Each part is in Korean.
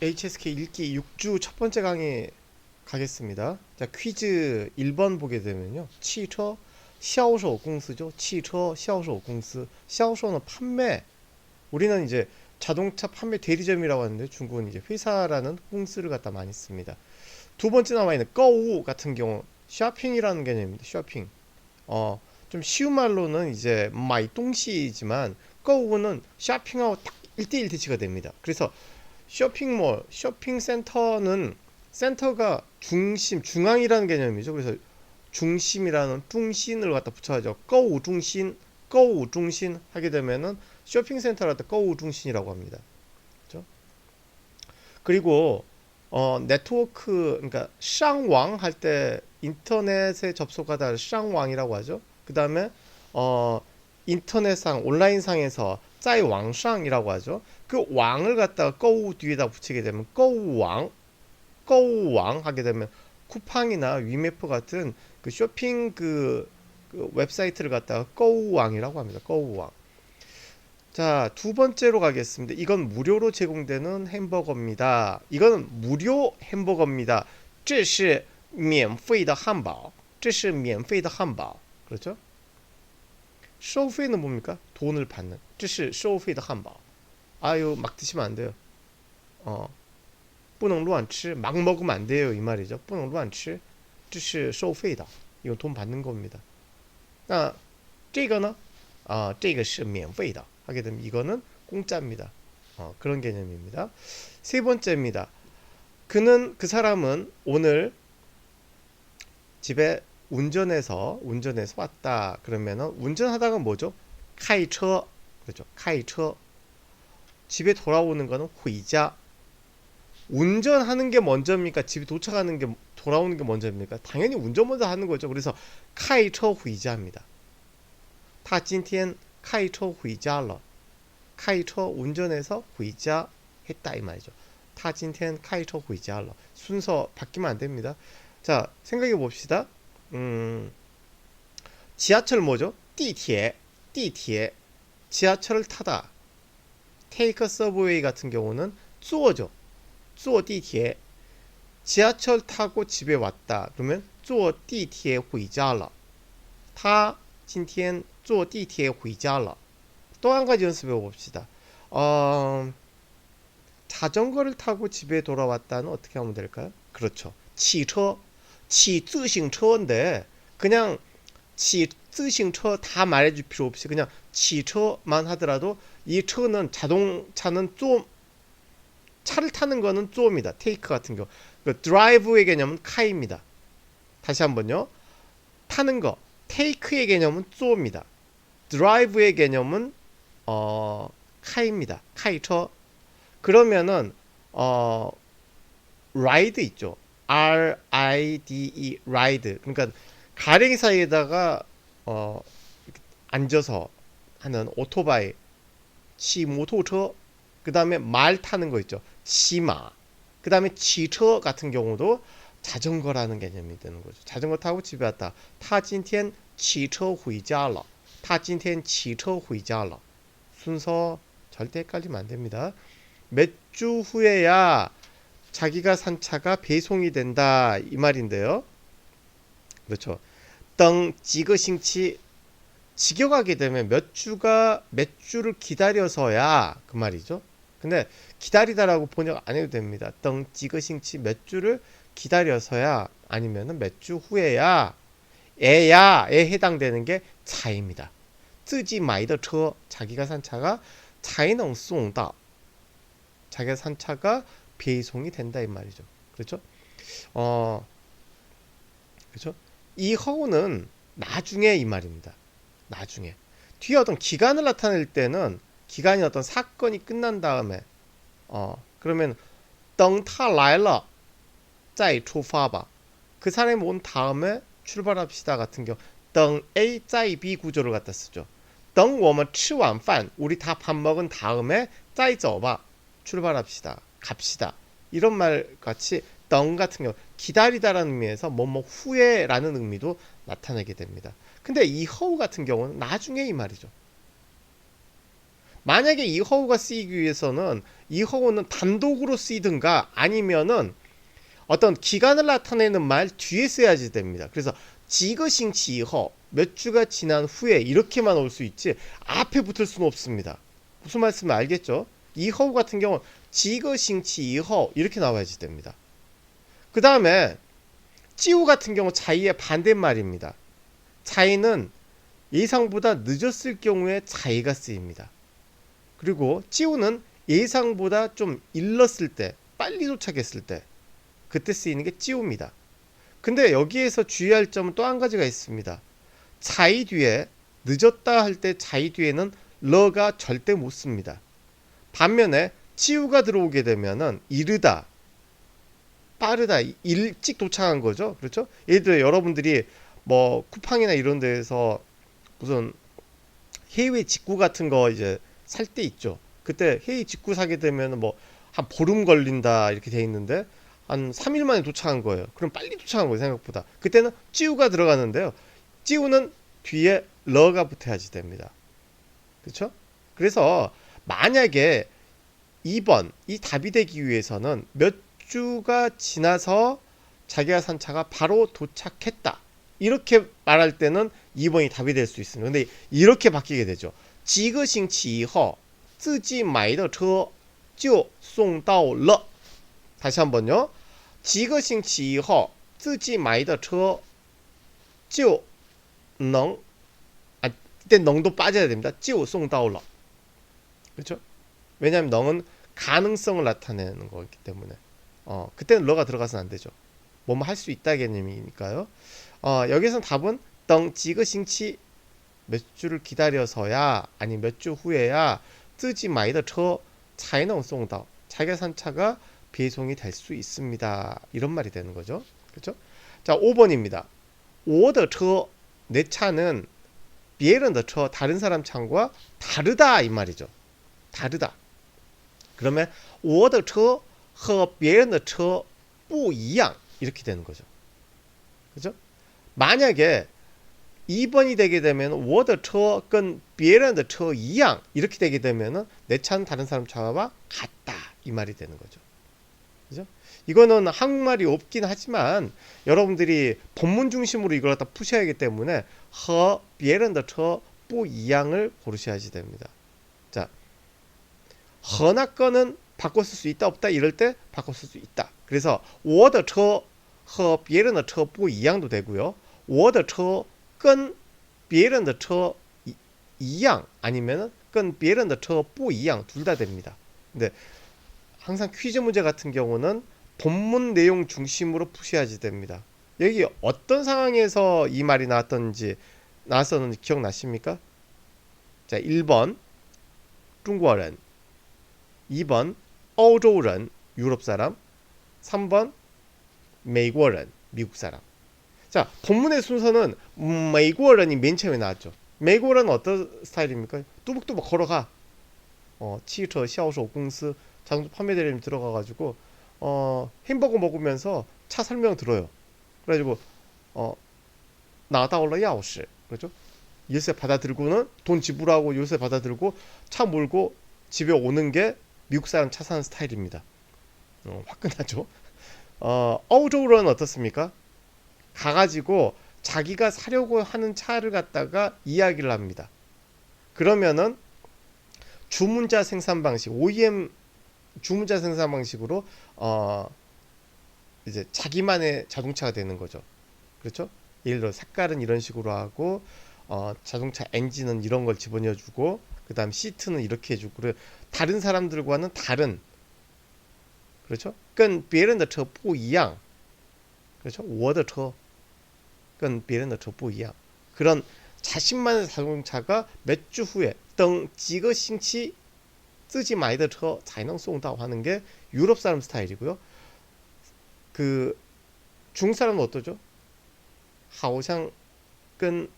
HSK 읽기 6주 첫 번째 강의 가겠습니다. 자, 퀴즈 1번 보게 되면요. 汽车 销售 공司죠. 汽车 销售 공司. 销售는 판매. 우리는 이제 자동차 판매 대리점이라고 하는데 중국은 이제 회사라는 공司를 갖다 많이 씁니다. 두 번째 나와 있는 购物 같은 경우 쇼핑이라는 개념입니다. 쇼핑. 좀 쉬운 말로는 이제 마이 동시지만 购物는 쇼핑하고 딱 1대1 대치가 됩니다. 그래서 쇼핑몰, 쇼핑센터는 센터가 중심, 중앙이라는 개념이죠. 그래서 중심이라는 중심을 갖다 붙여야죠. 购物中心, 购物中心 하게 되면은 쇼핑센터를 갖다 购物中心이라고 합니다. 그렇죠? 그리고 네트워크, 그러니까 쌍왕 할 때 인터넷에 접속하다 쌍왕이라고 하죠. 그 다음에 인터넷상, 온라인상에서 在网上이라고 하죠. 그 왕을 갖다가 꺼우 뒤에다 붙이게 되면 꺼우왕, 꺼우왕 하게 되면 쿠팡이나 위메프 같은 그 쇼핑 그 웹사이트를 갖다가 꺼우왕이라고 합니다. 꺼우왕. 자, 두 번째로 가겠습니다. 이건 무료로 제공되는 햄버거입니다. 이건 무료 햄버거입니다. 这是免费的汉堡.这是免费的汉堡. 그렇죠? 收费는 뭡니까? 돈을 받는. 这是收费的汉堡. 아유, 막 드시면 안 돼요. 不能乱吃. 막 먹으면 안 돼요. 이 말이죠. 不能乱吃. 这是收费的. 이건 돈 받는 겁니다. 那这个呢? 这个是免费的. 하게 되면 이거는 공짜입니다. 그런 개념입니다. 세 번째입니다. 그 사람은 오늘 집에 운전해서 왔다. 그러면은 운전하다가 뭐죠? 开车. 그렇죠. 开车. 집에 돌아오는 거는 回家. 운전하는 게 먼저입니까? 집에 도착하는 게 돌아오는 게 먼저입니까? 당연히 운전 먼저 하는 거죠. 그래서 开车 回家입니다. 他今天开车回家了. 开车 운전해서 回家 했다 이 말이죠. 他今天开车回家了. 순서 바뀌면 안 됩니다. 자, 생각해 봅시다. 지하철 뭐죠? 地铁. 지하철을 타다. take subway 같은 경우는 坐죠. 坐地铁. 지하철 타고 집에 왔다. 그러면 坐地铁回家了. 他今天坐地铁回家了. 또 한 가지 연습해 봅시다. 자전거를 타고 집에 돌아왔다는 어떻게 하면 될까요? 그렇죠. 汽车, 骑自行车인데 그냥 骑自行车 다 말해줄 필요 없이 그냥 汽车만 하더라도 이车는 자동차는 좀 차를 타는 거는 좀입니다. 테이크 같은 경우. 그 드라이브의 개념은 카입니다. 다시 한번요. 타는 거. 테이크의 개념은 좀입니다. 드라이브의 개념은 카입니다. 카이처. 그러면은 라이드 있죠. RIDE 라이드. 그러니까 가랭이 사이에다가 앉아서 하는 오토바이, 치모토처. 그다음에 말 타는 거 있죠. 치마. 그다음에 치처 같은 경우도 자전거라는 개념이 되는 거죠. 자전거 타고 집에 왔다. 他今天骑车回家了. 他今天骑车回家了. 순서 절대 헷갈리면 안 됩니다. 몇 주 후에야 자기가 산 차가 배송이 된다 이 말인데요. 그렇죠. 等几个星期 직역하게 되면 몇 주를 기다려서야 그 말이죠. 근데 기다리다라고 번역 안 해도 됩니다. 等几个星期 몇 주를 기다려서야 아니면은 몇 주 후에야 에야에 해당되는 게 차입니다. 自己买的车 자기가 산 차가 才能送到 자기가 산 차가 배송이 된다 이 말이죠. 그렇죠? 그렇죠? 이후는 나중에 이 말입니다. 나중에 뒤에 어떤 기간을 나타낼 때는 기간이 어떤 사건이 끝난 다음에 그러면 等他来了再出发吧. 그 사람이 온 다음에 출발합시다 같은 경우 等 A 再 B 구조를 갖다 쓰죠. 等我们吃晚饭 우리 다 밥 먹은 다음에 再走吧 출발합시다. 갑시다. 이런 말 같이 等 같은 경우 기다리다라는 의미에서 뭐뭐 후에라는 의미도 나타내게 됩니다. 근데 이후 같은 경우는 나중에 이 말이죠. 만약에 이허우가 쓰이기 위해서는 이허우는 단독으로 쓰이든가 아니면은 어떤 기간을 나타내는 말 뒤에 써야지 됩니다. 그래서 지거싱치 이허 몇 주가 지난 후에 이렇게만 올 수 있지 앞에 붙을 수는 없습니다. 무슨 말씀인지 알겠죠? 이허우 같은 경우는 지거싱치 이허 이렇게 나와야지 됩니다. 그 다음에 찌우 같은 경우 자이의 반대말입니다. 자이는 예상보다 늦었을 경우에 자이가 쓰입니다. 그리고 찌우는 예상보다 좀 일렀을 때, 빨리 도착했을 때 그때 쓰이는 게 찌우입니다. 근데 여기에서 주의할 점은 또 한 가지가 있습니다. 자이 뒤에 늦었다 할 때 자이 뒤에는 러가 절대 못 씁니다. 반면에 찌우가 들어오게 되면은 이르다, 빠르다, 일찍 도착한 거죠. 그렇죠? 예를 들어 여러분들이 뭐 쿠팡이나 이런 데에서 무슨 해외 직구 같은 거 이제 살 때 있죠. 그때 해외 직구 사게 되면 뭐 한 보름 걸린다 이렇게 돼 있는데 한 3일 만에 도착한 거예요. 그럼 빨리 도착한 거예요, 생각보다. 그때는 찌우가 들어가는데요. 찌우는 뒤에 러가 붙어야지 됩니다. 그렇죠? 그래서 만약에 2번 이 답이 되기 위해서는 몇 주가 지나서 자기가 산 차가 바로 도착했다. 이렇게 말할 때는 2번이 답이 될 수 있습니다. 근데 이렇게 바뀌게 되죠. 几个星期以后自己买的车就送到了. 다시 한번요. 几个星期以后自己买的车就能 이때 능도 빠져야 됩니다. 就送到了. 그렇죠? 왜냐하면 능은 가능성을 나타내는 거기 때문에 그때는 러가 들어가서는 안 되죠. 뭐뭐 할 수 있다 개념이니까요. 여기서는 답은 等几个星期 몇 주를 기다려서야 아니 몇 주 후에야 自己买的车才能送到 자기가 산 차가 배송이 될 수 있습니다. 이런 말이 되는 거죠. 그렇죠? 자, 5번입니다. 我的车 내 차는 别人的车 다른 사람 차와 다르다 이 말이죠. 다르다. 그러면 我的车和别人的车不一样 이렇게 되는 거죠. 그죠? 만약에 2번이 되게 되면 我的车跟别人的车一样 이렇게 되게 되면은 내 차는 다른 사람 차와 같다 이 말이 되는 거죠. 그죠? 이거는 한국말이 없긴 하지만 여러분들이 본문 중심으로 이걸 갖다 푸셔야 하기 때문에 和别人的车不一样을 고르셔야지 됩니다. 자, 和나 거는 바꿔 쓸 수 있다 없다 이럴 때 바꿔 쓸 수 있다. 그래서 我的车和别人的车不一样도 되고요. 我的车跟别人的车一样 아니면은 跟别人的车不一样 둘 다 됩니다. 근데 항상 퀴즈 문제 같은 경우는 본문 내용 중심으로 푸셔야지 됩니다. 여기 어떤 상황에서 이 말이 나왔었는지 기억나십니까? 자, 1번 中国人 2번 欧洲人 유럽 사람 3번 美国人 미국 사람. 자, 본문의 순서는 美国人이 맨 처음에 나왔죠. 美国人어떤 스타일입니까? 뚜벅뚜벅 걸어가. 汽车销售公司 자동차 판매 대리점 들어가가지고 햄버거 먹으면서 차 설명 들어요. 그래가지고 나다올라 야오시 그렇죠? 열쇠 받아들고는 돈 지불하고 열쇠 받아들고 차 몰고 집에 오는 게 미국 사람 차 사는 스타일입니다. 화끈하죠. 어우저우로는 어떻습니까? 가가지고 자기가 사려고 하는 차를 갖다가 이야기를 합니다. 그러면은 주문자 생산 방식 OEM 주문자 생산 방식으로 이제 자기만의 자동차가 되는 거죠. 그렇죠? 예를 들어 색깔은 이런 식으로 하고 자동차 엔진은 이런 걸 집어넣어주고 그 다음 시트는 이렇게 해주고 그래 다른 사람들과는 다른 그렇죠? 跟别人的车不一样 그렇죠? 我的车跟别人的车不一样 그런 자신만의 자동차가 몇 주 후에 等几个星期自己买的车才能送到 하는 게 유럽 사람 스타일이고요. 그 중국 사람은 어떠죠? 好像跟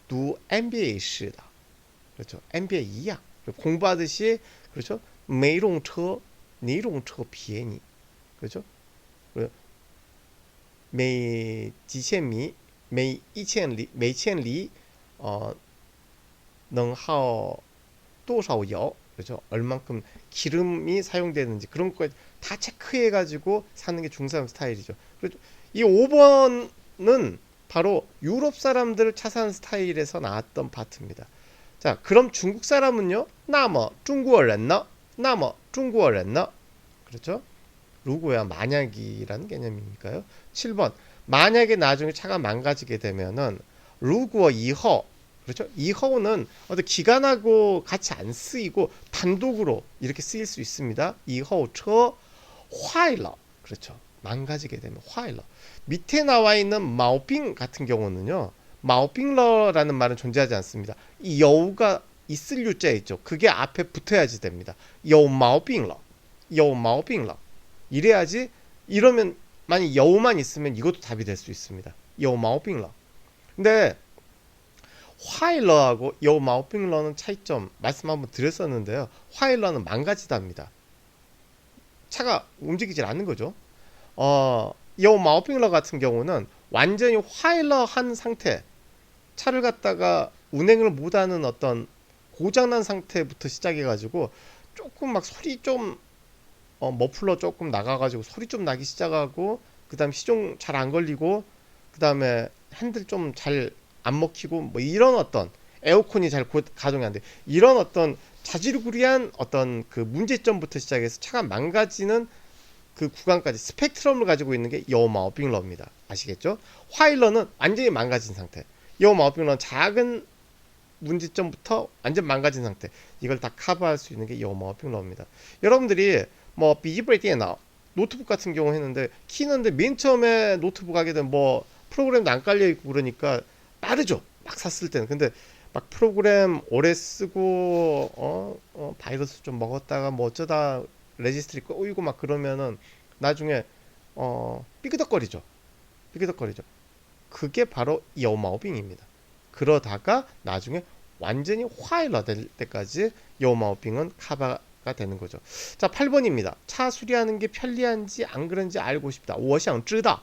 读 MBA 似的 그렇죠. MBA 一样 공부하듯이 그렇죠. 每种车哪种车便宜 그렇죠. 每几千米每一千里每千里能耗多少油 그렇죠? 얼만큼 기름이 사용되는지 그런 거 다 체크해 가지고 사는 게 중사람 스타일이죠. 그렇죠? 이 5번은 바로 유럽 사람들 차 사는 스타일에서 나왔던 파트입니다. 자, 그럼 중국 사람은요? 那么中国人呢? 그렇죠? 루고야 만약이라는 개념이니까요. 7번 만약에 나중에 차가 망가지게 되면은 루고 이허 그렇죠? 이허는 어떤 기관하고 같이 안 쓰이고 단독으로 이렇게 쓰일 수 있습니다. 이허 처 화일러 그렇죠? 망가지게 되면 화일러 밑에 나와 있는 마오빙 같은 경우는요. 마오빙러라는 말은 존재하지 않습니다. 이 여우가 있을 유자 있죠. 그게 앞에 붙어야지 됩니다. 여우 마오빙러 여우 마오빙러 이래야지 이러면 만약 여우만 있으면 이것도 답이 될 수 있습니다. 여우 마오빙러 근데 화일러하고 여우 마오빙러는 차이점 말씀 한번 드렸었는데요. 화일러는 망가지답니다. 차가 움직이질 않는 거죠. 여우 마오빙러 같은 경우는 완전히 화일러한 상태 차를 갖다가 운행을 못하는 어떤 고장난 상태부터 시작해가지고 조금 막 소리 좀 머플러 조금 나가가지고 소리 좀 나기 시작하고 그 다음 시동 잘 안 걸리고 그 다음에 핸들 좀 잘 안 먹히고 뭐 이런 어떤 에어컨이 잘 가동이 안 돼 이런 어떤 자질구리한 어떤 그 문제점부터 시작해서 차가 망가지는 그 구간까지 스펙트럼을 가지고 있는 게 여우마오빙러입니다. 아시겠죠? 화일러는 완전히 망가진 상태 여우마오빙러는 작은 문제점부터 완전 망가진 상태 이걸 다 커버할 수 있는 게 여우마오빙러입니다. 여러분들이 뭐 비지브레电脑 노트북 같은 경우 했는데 키는데 맨 처음에 노트북 하게 되면 뭐 프로그램도 안 깔려 있고 그러니까 빠르죠. 막 샀을 때는. 근데 막 프로그램 오래 쓰고 바이러스 좀 먹었다가 뭐 어쩌다 레지스트리 꼬이고 막 그러면은 나중에 삐그덕거리죠. 삐그덕거리죠. 그게 바로 여우마오빙입니다. 그러다가 나중에 완전히 화일러 될 때까지 여우마오빙은 커버가 되는 거죠. 자, 8번입니다. 차 수리하는 게 편리한지 안 그런지 알고 싶다. 我想知道.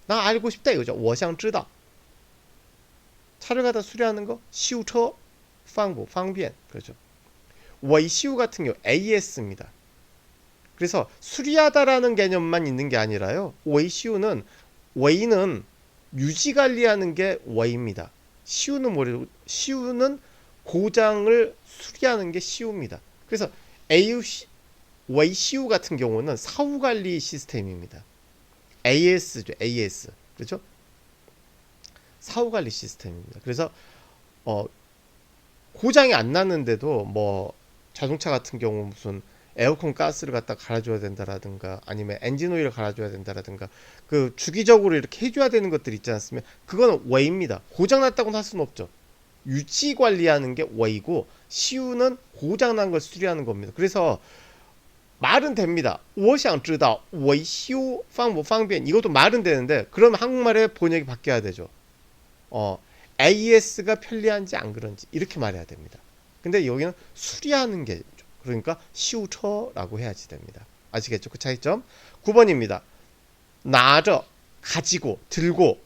나 알고 싶다 이거죠. 我想知道. 차를 갖다 수리하는 거 시우처 방부 방변 그렇죠. 웨이시우 같은 경우 AS입니다. 그래서 수리하다라는 개념만 있는 게 아니라요. 웨이시우는 웨이는 유지 관리하는 게 웨이입니다. 시우는 뭐래요? 시우는 고장을 수리하는 게 시우입니다. 그래서 웨이시우 같은 경우는 사후 관리 시스템입니다. AS죠. AS 그렇죠? 사후관리 시스템입니다. 그래서 고장이 안 났는데도 뭐 자동차 같은 경우 무슨 에어컨 가스를 갖다 갈아줘야 된다라든가 아니면 엔진 오일을 갈아줘야 된다라든가 그 주기적으로 이렇게 해줘야 되는 것들 있지 않습니까? 그거는 웨이입니다. 고장 났다고는 할 수는 없죠. 유지 관리하는 게 웨이고 시우는 고장 난 걸 수리하는 겁니다. 그래서 말은 됩니다. 我想知道维修方不方便 이것도 말은 되는데 그럼 한국말의 번역이 바뀌어야 되죠. AS가 편리한지 안 그런지 이렇게 말해야 됩니다. 근데 여기는 수리하는 게 그러니까 시우처라고 해야지 됩니다. 아시겠죠? 그 차이점. 9번입니다. 拿着 가지고 들고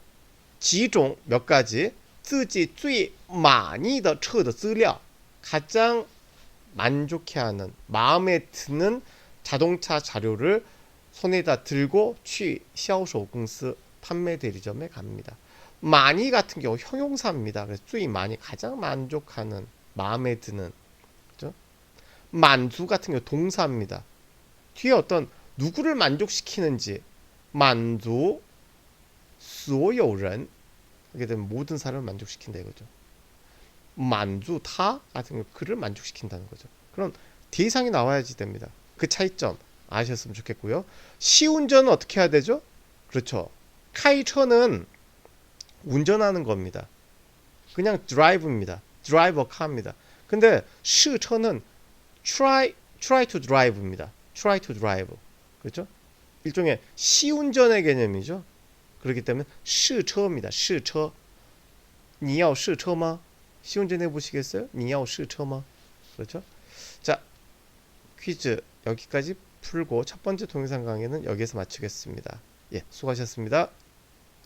几种 몇 가지 自己最满意的车的资料 가장 만족해하는 마음에 드는 자동차 자료를 손에다 들고 去销售公司 판매 대리점에 갑니다. 많이 같은 경우 형용사입니다. 그래서 最 많이 가장 만족하는 마음에 드는 그죠? 만주 같은 경우 동사입니다. 뒤에 어떤 누구를 만족시키는지 만주 所有人 하게 되면 모든 사람을 만족시킨다 이거죠. 만주 타 같은 경우 그를 만족시킨다는 거죠. 그런 대상이 나와야지 됩니다. 그 차이점 아셨으면 좋겠고요. 시운전은 어떻게 해야 되죠? 그렇죠. 카이처는 운전하는 겁니다. 그냥 드라이브입니다. 드라이버 카입니다. 근데 시처는 try to drive입니다. try to drive. 그렇죠? 일종의 시운전의 개념이죠. 그렇기 때문에 시처입니다. 시처. 你要试车吗? 시운전 해보시겠어요? 你要试车吗? 그렇죠? 자, 퀴즈 여기까지 풀고 첫 번째 동영상 강의는 여기에서 마치겠습니다. 예, 수고하셨습니다.